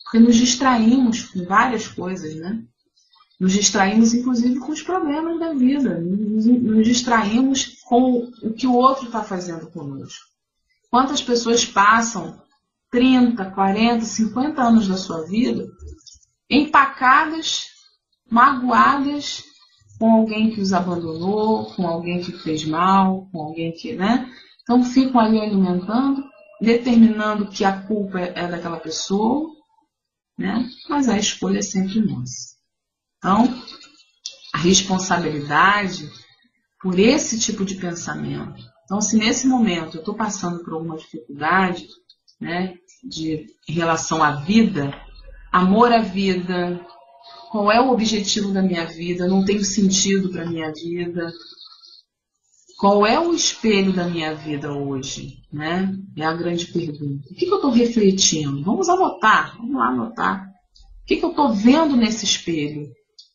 Porque nos distraímos com várias coisas, né? Nos distraímos, inclusive, com os problemas da vida. Nos distraímos com o que o outro está fazendo conosco. Quantas pessoas passam 30, 40, 50 anos da sua vida empacadas, magoadas com alguém que os abandonou, com alguém que fez mal, com alguém que, né? Então ficam ali alimentando, determinando que a culpa é daquela pessoa, né? Mas a escolha é sempre nossa. Então, a responsabilidade por esse tipo de pensamento. Então, se nesse momento eu estou passando por alguma dificuldade, né, em relação à vida, amor à vida, qual é o objetivo da minha vida, não tenho sentido para a minha vida, qual é o espelho da minha vida hoje, né? É a grande pergunta. O que eu estou refletindo? Vamos anotar, vamos lá anotar. O que eu estou vendo nesse espelho?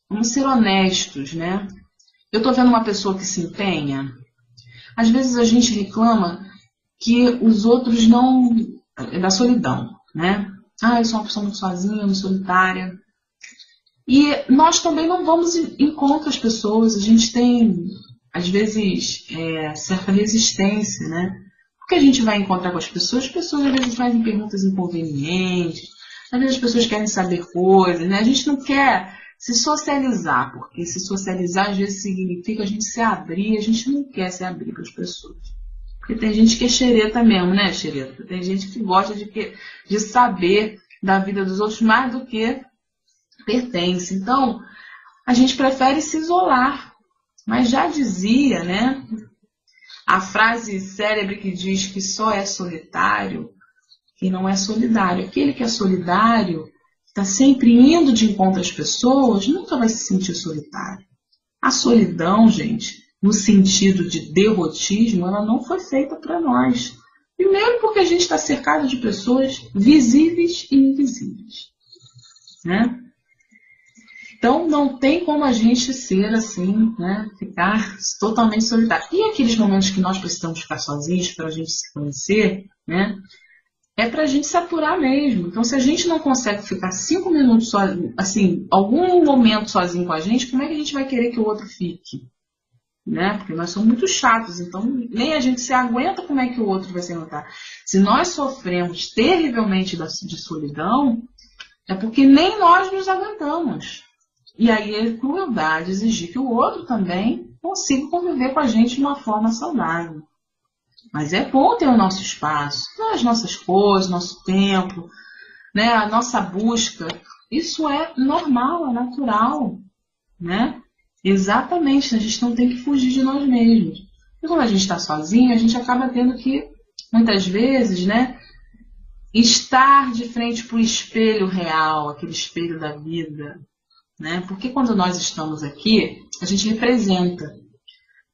Vamos ser honestos, né? Eu estou vendo uma pessoa que se empenha. Às vezes a gente reclama que os outros não... É da solidão, né? Eu sou uma pessoa muito sozinha, muito solitária. E nós também não vamos em contra as pessoas. A gente tem, às vezes, certa resistência, né? Porque a gente vai encontrar com as pessoas às vezes fazem perguntas inconvenientes. Às vezes as pessoas querem saber coisas, né? A gente não quer se socializar, porque se socializar às vezes significa a gente se abrir, a gente não quer se abrir para as pessoas. Porque tem gente que é xereta mesmo, né, xereta? Tem gente que gosta de saber da vida dos outros mais do que pertence. Então, a gente prefere se isolar. Mas já dizia, né, a frase célebre que diz que só é solitário quem não é solidário. Aquele que é solidário, está sempre indo de encontro às pessoas, nunca vai se sentir solitário. A solidão, gente, no sentido de derrotismo, ela não foi feita para nós. Primeiro porque a gente está cercado de pessoas visíveis e invisíveis, né? Então não tem como a gente ser assim, né? Ficar totalmente solitário. E aqueles momentos que nós precisamos ficar sozinhos para a gente se conhecer, né? É para a gente se aturar mesmo. Então, se a gente não consegue ficar 5 minutos sozinho, assim, algum momento sozinho com a gente, como é que a gente vai querer que o outro fique? Né? Porque nós somos muito chatos, então nem a gente se aguenta, como é que o outro vai se aguentar? Se nós sofremos terrivelmente de solidão, é porque nem nós nos aguentamos. E aí é crueldade exigir que o outro também consiga conviver com a gente de uma forma saudável. Mas é bom ter o nosso espaço, as nossas coisas, nosso tempo, né? A nossa busca. Isso é normal, é natural, né? Exatamente, a gente não tem que fugir de nós mesmos. E quando a gente está sozinho, a gente acaba tendo que, muitas vezes, né, estar de frente para o espelho real, aquele espelho da vida, né? Porque quando nós estamos aqui, a gente representa.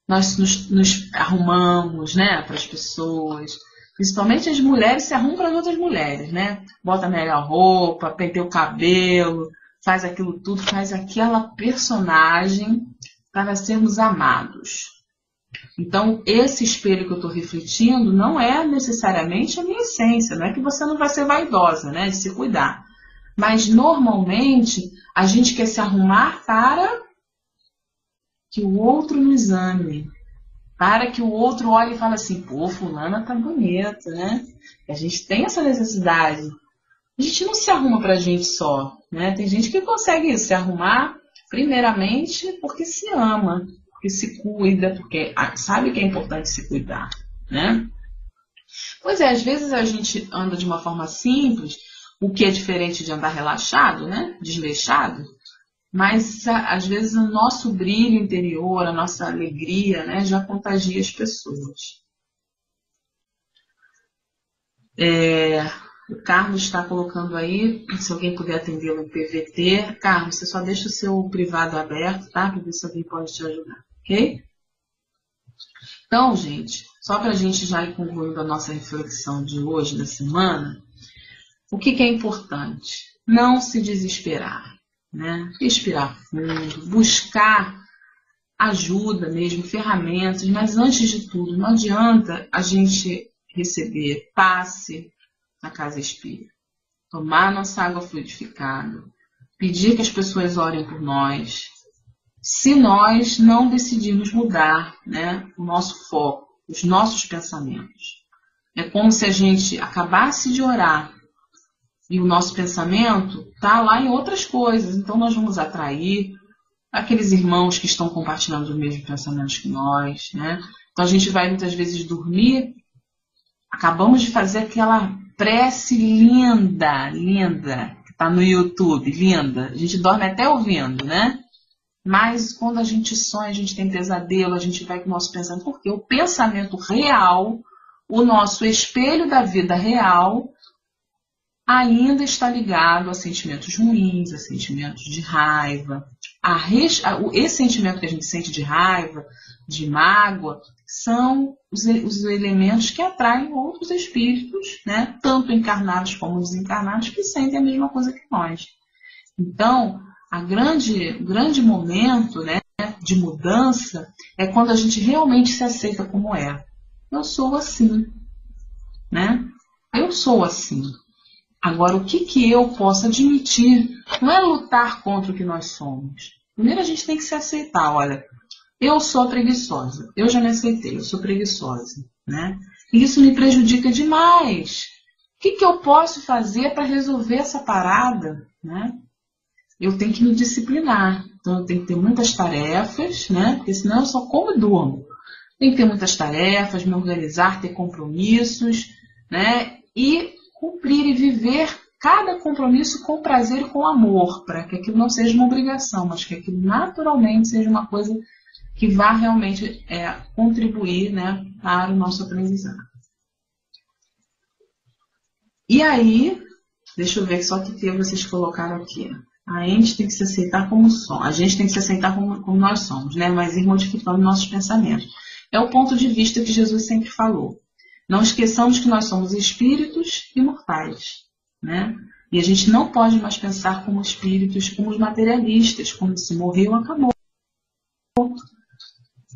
Nós nos arrumamos, né, para as pessoas. Principalmente as mulheres se arrumam para as outras mulheres, né? Bota a melhor roupa, penteia o cabelo, faz aquilo tudo, faz aquela personagem para sermos amados. Então, esse espelho que eu estou refletindo não é necessariamente a minha essência, não é que você não vai ser vaidosa, né, de se cuidar. Mas, normalmente, a gente quer se arrumar para que o outro nos ame, para que o outro olhe e fale assim, pô, fulana tá bonita, né? A gente tem essa necessidade. A gente não se arruma pra gente só, né? Tem gente que consegue se arrumar, primeiramente, porque se ama, porque se cuida, porque sabe que é importante se cuidar, né? Pois é, às vezes a gente anda de uma forma simples, o que é diferente de andar relaxado, né? Desleixado. Mas, às vezes, o nosso brilho interior, a nossa alegria, né, já contagia as pessoas. O Carlos está colocando aí, se alguém puder atendê-lo em PVT. Carlos, você só deixa o seu privado aberto, tá? Para ver se alguém pode te ajudar, ok? Então, gente, só para a gente já ir concluindo a nossa reflexão de hoje, da semana, o que é importante? Não se desesperar. Né? Respirar fundo, buscar ajuda mesmo, ferramentas, mas antes de tudo, não adianta a gente receber passe na casa espírita, tomar nossa água fluidificada, pedir que as pessoas orem por nós, se nós não decidirmos mudar, né, o nosso foco, os nossos pensamentos. É como se a gente acabasse de orar e o nosso pensamento está lá em outras coisas. Então, nós vamos atrair aqueles irmãos que estão compartilhando os mesmos pensamentos que nós, né? Então, a gente vai muitas vezes dormir, acabamos de fazer aquela prece linda, que está no YouTube, linda. A gente dorme até ouvindo, né? Mas, quando a gente sonha, a gente tem pesadelo, a gente vai com o nosso pensamento. Porque o pensamento real, o nosso espelho da vida real, ainda está ligado a sentimentos ruins, a sentimentos de raiva. Esse sentimento que a gente sente de raiva, de mágoa, são os elementos que atraem outros espíritos, né? Tanto encarnados como desencarnados, que sentem a mesma coisa que nós. Então, o grande momento, né, de mudança é quando a gente realmente se aceita como é. Eu sou assim, né? Eu sou assim. Agora, o que eu posso admitir não é lutar contra o que nós somos. Primeiro a gente tem que se aceitar. Olha, eu sou preguiçosa. Eu já me aceitei, eu sou preguiçosa, né? E isso me prejudica demais. O que eu posso fazer para resolver essa parada, né? Eu tenho que me disciplinar. Então, eu tenho que ter muitas tarefas, né? Porque senão eu só como e durmo. Tenho que ter muitas tarefas, me organizar, ter compromissos, né? E cumprir e viver cada compromisso com prazer e com amor, para que aquilo não seja uma obrigação, mas que aquilo naturalmente seja uma coisa que vá realmente contribuir, né, para o nosso aprendizado. E aí, deixa eu ver só que vocês colocaram aqui. A gente tem que se aceitar como somos. A gente tem que se aceitar como nós somos, né, mas ir modificando nossos pensamentos. É o ponto de vista que Jesus sempre falou. Não esqueçamos que nós somos espíritos imortais, né? E a gente não pode mais pensar como espíritos, como os materialistas, como se morreu, acabou.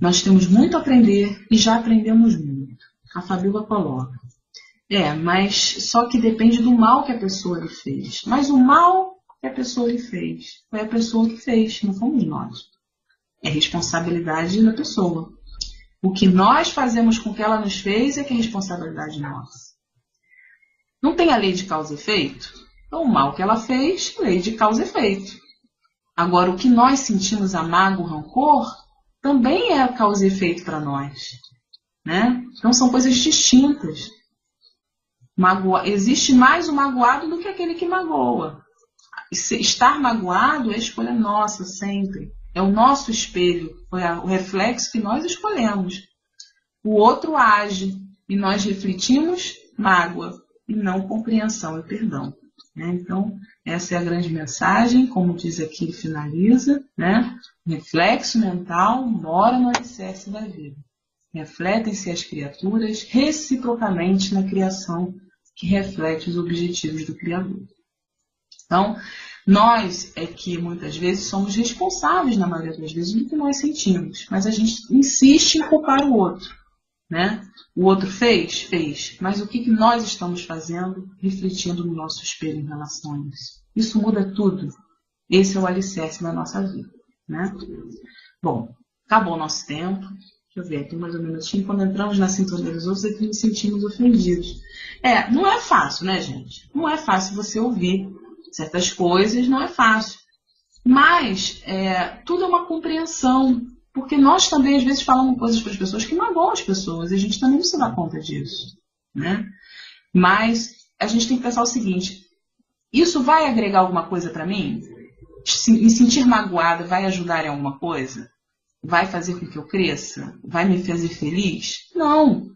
Nós temos muito a aprender e já aprendemos muito. A Fabíola coloca. Mas só que depende do mal que a pessoa lhe fez. Mas o mal que a pessoa lhe fez foi a pessoa que fez, não fomos nós. É responsabilidade da pessoa. O que nós fazemos com o que ela nos fez é que é responsabilidade nossa. Não tem a lei de causa e efeito? Então, o mal que ela fez, lei de causa e efeito. Agora, o que nós sentimos, a mágoa, o rancor, também é causa e efeito para nós, né? Então, são coisas distintas. Existe mais o magoado do que aquele que magoa. Estar magoado é escolha nossa sempre. É o nosso espelho, foi o reflexo que nós escolhemos. O outro age e nós refletimos mágoa e não compreensão e perdão. Né? Então, essa é a grande mensagem, como diz aqui, ele finaliza, né? Reflexo mental mora no alicerce da vida. Refletem-se as criaturas reciprocamente na criação que reflete os objetivos do Criador. Então, Nós é que muitas vezes somos responsáveis, na maioria das vezes, do que nós sentimos, mas a gente insiste em culpar o outro, né? O outro fez? Fez. Mas o que nós estamos fazendo, refletindo no nosso espelho em relação a isso? Isso muda tudo. Esse é o alicerce da nossa vida, né? Bom, acabou o nosso tempo. Deixa eu ver aqui mais um minutinho. Quando entramos na sintonia dos outros, é que nos sentimos ofendidos. Não é fácil, né, gente? Não é fácil você ouvir certas coisas, não é fácil. Mas tudo é uma compreensão. Porque nós também, às vezes, falamos coisas para as pessoas que magoam as pessoas. E a gente também não se dá conta disso, né? Mas a gente tem que pensar o seguinte: isso vai agregar alguma coisa para mim? Me sentir magoada vai ajudar em alguma coisa? Vai fazer com que eu cresça? Vai me fazer feliz? Não.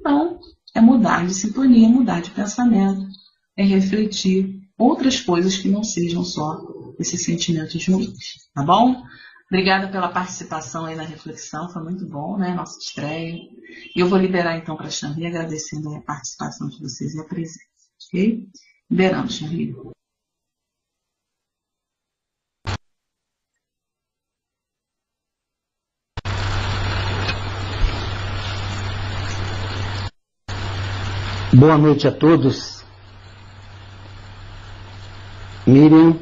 Não. É mudar de sintonia, mudar de pensamento. É refletir outras coisas que não sejam só esses sentimentos ruins. Tá bom? Obrigada pela participação aí na reflexão. Foi muito bom, né? Nossa estreia. E eu vou liberar então para a Xanri, agradecendo a participação de vocês e a presença. Ok? Liberando, Xanri. Boa noite a todos. Miriam,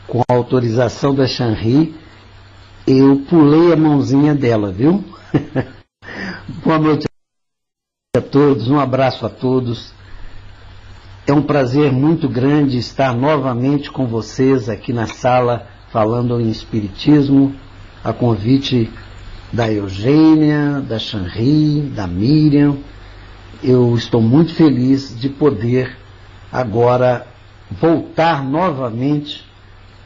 com a autorização da Xanri, eu pulei a mãozinha dela, viu? Boa noite a todos, um abraço a todos. É um prazer muito grande estar novamente com vocês aqui na sala, falando em Espiritismo, a convite da Eugênia, da Xanri, da Miriam. Eu estou muito feliz de poder agora voltar novamente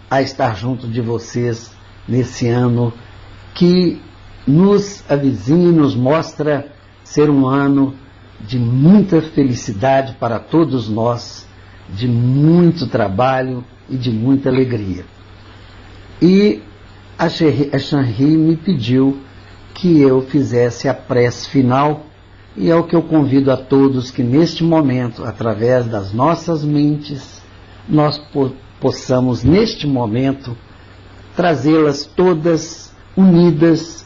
a estar junto de vocês nesse ano que nos avizinha e nos mostra ser um ano de muita felicidade para todos nós, de muito trabalho e de muita alegria. E a Xanri me pediu que eu fizesse a prece final, e é o que eu convido a todos que neste momento, através das nossas mentes, nós possamos neste momento trazê-las todas unidas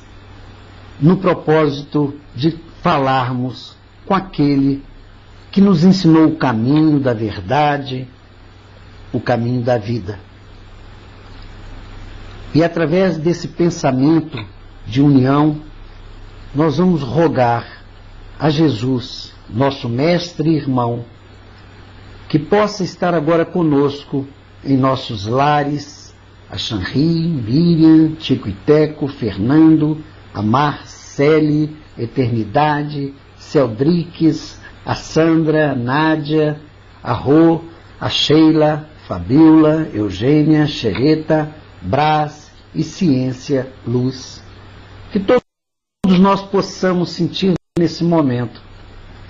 no propósito de falarmos com aquele que nos ensinou o caminho da verdade, o caminho da vida. E através desse pensamento de união, nós vamos rogar a Jesus, nosso mestre e irmão, que possa estar agora conosco em nossos lares, a Xanri, Miriam, Chico e Teco, Fernando, a Marcele, Eternidade, Celdriques, a Sandra, a Nádia, a Rô, a Sheila, Fabiola, Eugênia, Xereta, Brás e Ciência, Luz. Que todos nós possamos sentir nesse momento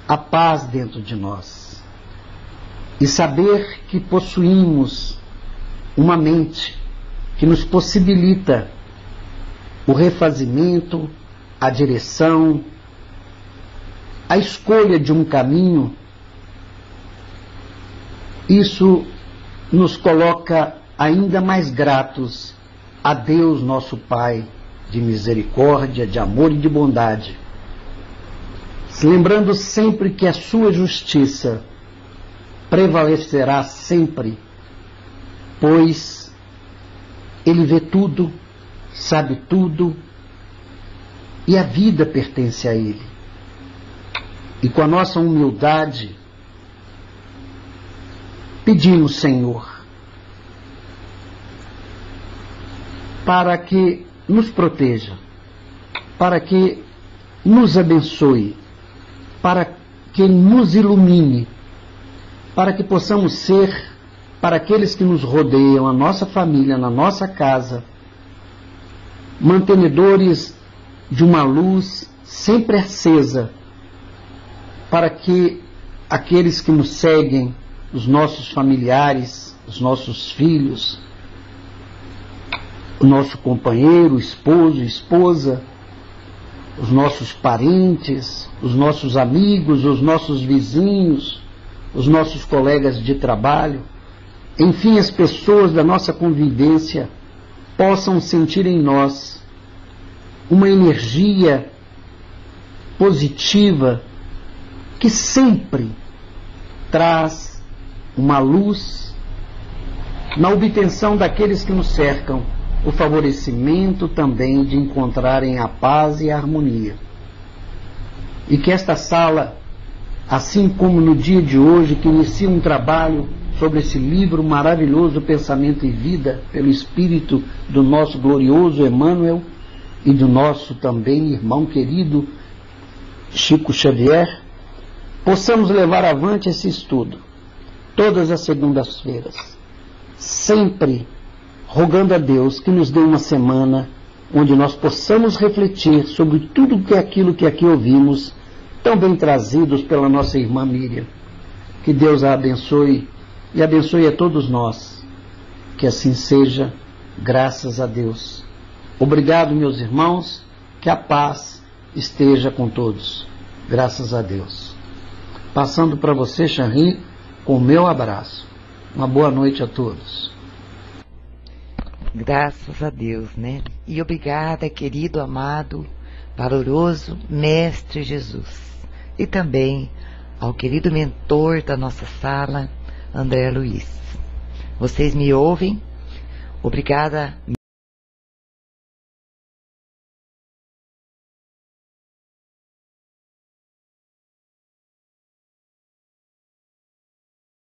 a paz dentro de nós e saber que possuímos uma mente que nos possibilita o refazimento, a direção, a escolha de um caminho. Isso nos coloca ainda mais gratos a Deus, nosso Pai, de misericórdia, de amor e de bondade, lembrando sempre que a sua justiça prevalecerá sempre, pois Ele vê tudo, sabe tudo, e a vida pertence a Ele. E com a nossa humildade, pedimos, Senhor, para que nos proteja, para que nos abençoe, para que nos ilumine, para que possamos ser, para aqueles que nos rodeiam, a nossa família, na nossa casa, mantenedores de uma luz sempre acesa, para que aqueles que nos seguem, os nossos familiares, os nossos filhos, o nosso companheiro, esposo, esposa, os nossos parentes, os nossos amigos, os nossos vizinhos, os nossos colegas de trabalho, enfim, as pessoas da nossa convivência possam sentir em nós uma energia positiva que sempre traz uma luz na obtenção daqueles que nos cercam, o favorecimento também de encontrarem a paz e a harmonia. E que esta sala, assim como no dia de hoje, que inicia um trabalho sobre esse livro maravilhoso, Pensamento e Vida, pelo espírito do nosso glorioso Emmanuel e do nosso também irmão querido Chico Xavier, possamos levar avante esse estudo todas as segundas-feiras, sempre rogando a Deus que nos dê uma semana onde nós possamos refletir sobre tudo que é aquilo que aqui ouvimos, tão bem trazidos pela nossa irmã Miriam. Que Deus a abençoe e abençoe a todos nós. Que assim seja, graças a Deus. Obrigado, meus irmãos, que a paz esteja com todos. Graças a Deus. Passando para você, Chanri, com o meu abraço. Uma boa noite a todos. Graças a Deus, né? E obrigada, querido, amado, valoroso Mestre Jesus. E também ao querido mentor da nossa sala, André Luiz. Vocês me ouvem? Obrigada